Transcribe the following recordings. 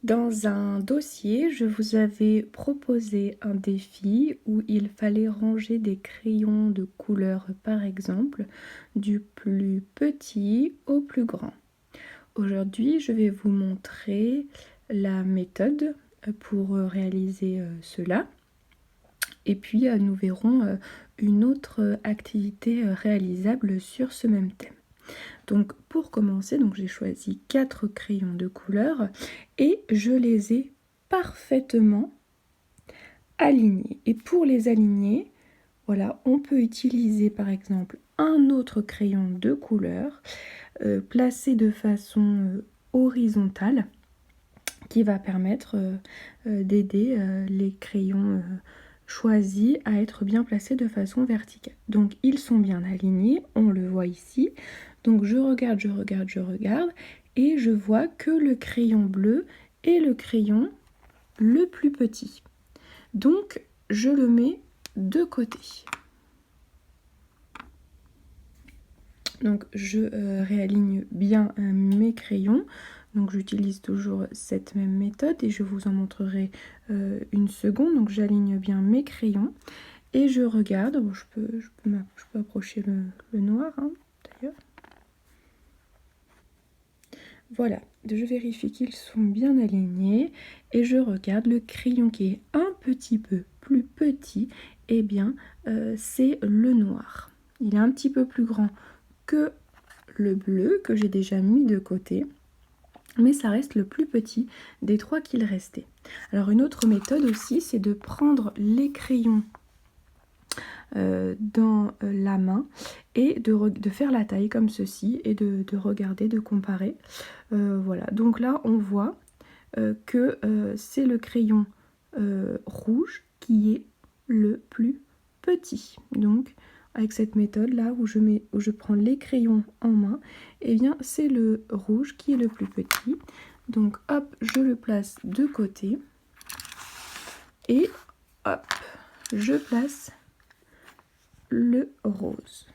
Dans un dossier, je vous avais proposé un défi où il fallait ranger des crayons de couleur, par exemple, du plus petit au plus grand. Aujourd'hui, je vais vous montrer la méthode pour réaliser cela. Et puis, nous verrons une autre activité réalisable sur ce même thème. Donc pour commencer, j'ai choisi 4 crayons de couleur et je les ai parfaitement alignés. Et pour les aligner, voilà, on peut utiliser par exemple un autre crayon de couleur placé de façon horizontale qui va permettre d'aider les crayons choisis à être bien placés de façon verticale. Donc ils sont bien alignés, on le voit ici. Donc je regarde et je vois que le crayon bleu est le crayon le plus petit. Donc je le mets de côté. Donc je réaligne bien mes crayons. Donc j'utilise toujours cette même méthode et je vous en montrerai une seconde. Donc j'aligne bien mes crayons et je regarde. Bon, je peux approcher le noir d'ailleurs. Voilà, je vérifie qu'ils sont bien alignés et je regarde le crayon qui est un petit peu plus petit. Eh bien, c'est le noir. Il est un petit peu plus grand que le bleu que j'ai déjà mis de côté, mais ça reste le plus petit des 3 qu'il restait. Alors une autre méthode aussi, c'est de prendre les crayons dans la main et de faire la taille comme ceci et de regarder, de comparer. Voilà, donc là on voit que c'est le crayon rouge qui est le plus petit. Donc avec cette méthode là où je prends les crayons en main, et bien c'est le rouge qui est le plus petit. Donc hop, je le place de côté et hop, je place le rose.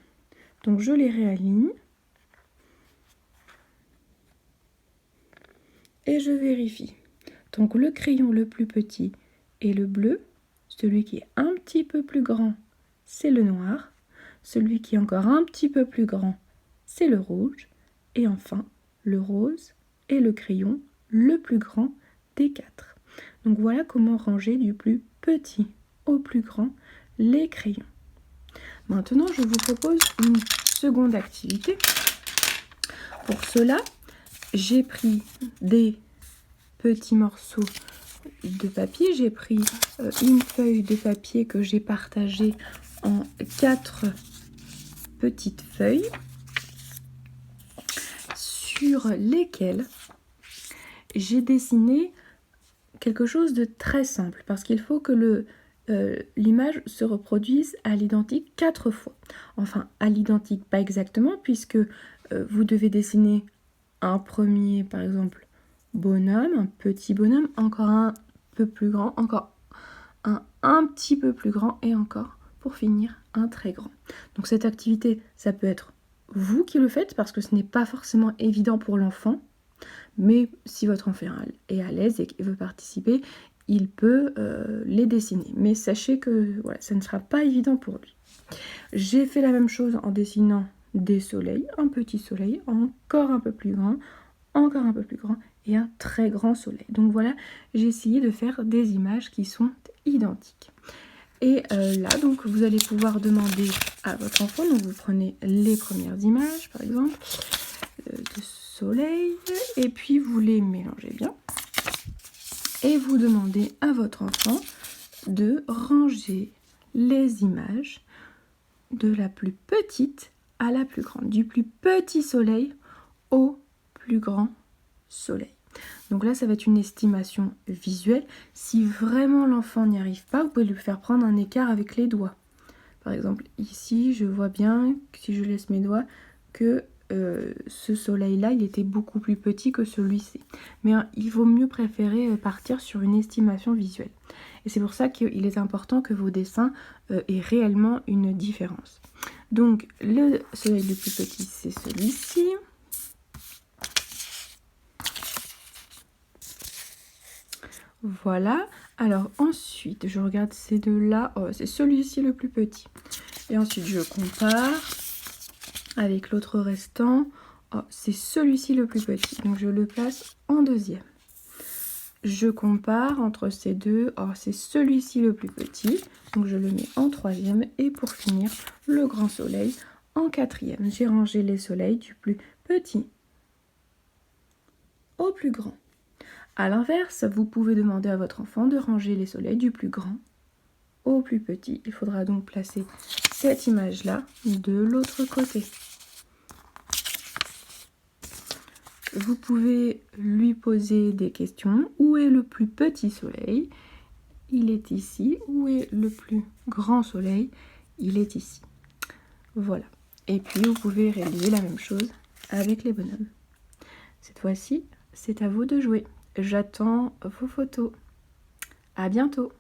Donc je les réaligne et je vérifie. Donc le crayon le plus petit est le bleu, celui qui est un petit peu plus grand, c'est le noir, celui qui est encore un petit peu plus grand, c'est le rouge, et enfin le rose est le crayon le plus grand des 4. Donc voilà comment ranger du plus petit au plus grand les crayons. Maintenant, je vous propose une seconde activité. Pour cela, j'ai pris des petits morceaux de papier. J'ai pris une feuille de papier que j'ai partagée en 4 petites feuilles sur lesquelles j'ai dessiné quelque chose de très simple parce qu'il faut que l'image se reproduise à l'identique 4 fois. Enfin, à l'identique, pas exactement, puisque vous devez dessiner un premier, par exemple, bonhomme, un petit bonhomme, encore un peu plus grand, encore un petit peu plus grand, et encore, pour finir, un très grand. Donc cette activité, ça peut être vous qui le faites, parce que ce n'est pas forcément évident pour l'enfant, mais si votre enfant est à l'aise et qu'il veut participer, il peut les dessiner. Mais sachez que voilà, ça ne sera pas évident pour lui. J'ai fait la même chose en dessinant des soleils, un petit soleil, encore un peu plus grand, encore un peu plus grand et un très grand soleil. Donc voilà, j'ai essayé de faire des images qui sont identiques. Et là, donc, vous allez pouvoir demander à votre enfant, donc vous prenez les premières images, par exemple, de soleil, et puis vous les mélangez bien. Et vous demandez à votre enfant de ranger les images de la plus petite à la plus grande, du plus petit soleil au plus grand soleil. Donc là, ça va être une estimation visuelle. Si vraiment l'enfant n'y arrive pas, vous pouvez lui faire prendre un écart avec les doigts. Par exemple, ici, je vois bien, si je laisse mes doigts, que ce soleil-là, il était beaucoup plus petit que celui-ci. Mais il vaut mieux préférer partir sur une estimation visuelle. Et c'est pour ça qu'il est important que vos dessins aient réellement une différence. Donc, le soleil le plus petit, c'est celui-ci. Voilà. Alors ensuite, je regarde ces deux-là. Oh, c'est celui-ci le plus petit. Et ensuite, je compare avec l'autre restant. Oh, c'est celui-ci le plus petit. Donc, je le place en deuxième. Je compare entre ces deux. Oh, c'est celui-ci le plus petit. Donc, je le mets en troisième. Et pour finir, le grand soleil en quatrième. J'ai rangé les soleils du plus petit au plus grand. A l'inverse, vous pouvez demander à votre enfant de ranger les soleils du plus grand au plus petit. Il faudra donc placer cette image-là de l'autre côté. Vous pouvez lui poser des questions. Où est le plus petit soleil? Il est ici. Où est le plus grand soleil? Il est ici. Voilà. Et puis, vous pouvez réaliser la même chose avec les bonhommes. Cette fois-ci, c'est à vous de jouer. J'attends vos photos. À bientôt!